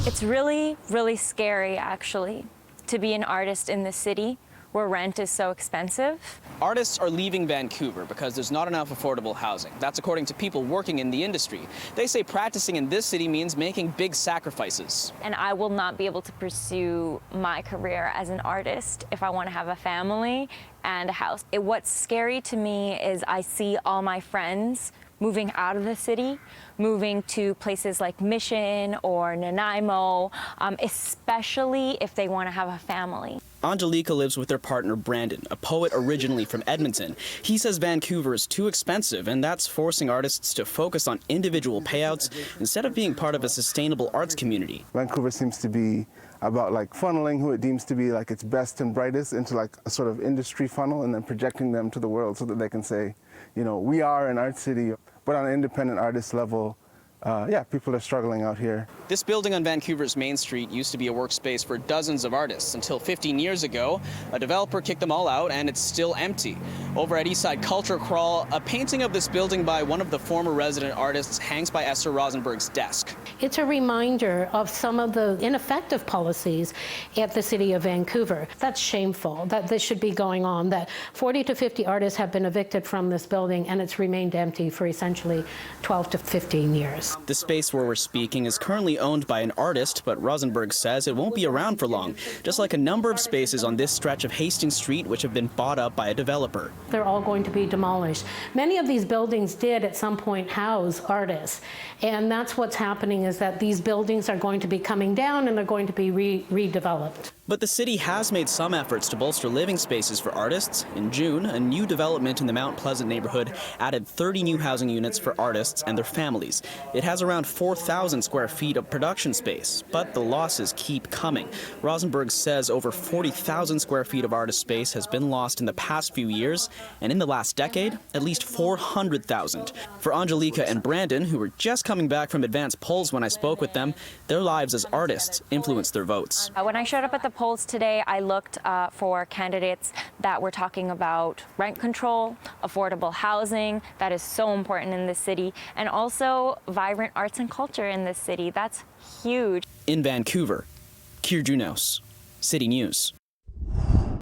It's really, really scary, actually, to be an artist in this city where rent is so expensive. Artists are leaving Vancouver because there's not enough affordable housing. That's according to people working in the industry. They say practicing in this city means making big sacrifices. And I will not be able to pursue my career as an artist if I want to have a family and a house. What's scary to me is I see all my friends moving out of the city, moving to places like Mission or Nanaimo, especially if they want to have a family. Angelica lives with her partner Brandon, a poet originally from Edmonton. He says Vancouver is too expensive, and that's forcing artists to focus on individual payouts instead of being part of a sustainable arts community. Vancouver seems to be about like funneling who it deems to be like its best and brightest into like a sort of industry funnel and then projecting them to the world so that they can say, you know, we are an art city. But on an independent artist level, yeah, people are struggling out here. This building on Vancouver's Main Street used to be a workspace for dozens of artists until 15 years ago. A developer kicked them all out and it's still empty. Over at Eastside Culture Crawl, a painting of this building by one of the former resident artists hangs by Esther Rosenberg's desk. It's a reminder of some of the ineffective policies at the City of Vancouver. That's shameful that this should be going on, that 40 to 50 artists have been evicted from this building and it's remained empty for essentially 12 to 15 years. The space where we're speaking is currently owned by an artist, but Rosenberg says it won't be around for long, just like a number of spaces on this stretch of Hastings Street which have been bought up by a developer. They're all going to be demolished. Many of these buildings did at some point house artists, and that's what's happening, is that these buildings are going to be coming down and they're going to be redeveloped. But the city has made some efforts to bolster living spaces for artists. In June, a new development in the Mount Pleasant neighborhood added 30 new housing units for artists and their families. It has around 4,000 square feet of production space, but the losses keep coming. Rosenberg says over 40,000 square feet of artist space has been lost in the past few years, and in the last decade, at least 400,000. For Angelica and Brandon, who were just coming back from advanced polls when I spoke with them, their lives as artists influenced their votes. When I showed up at the polls today, I looked for candidates that were talking about rent control, affordable housing, that is so important in this city, and also vibrant arts and culture in this city. That's huge. In Vancouver, Kier Junos, City News.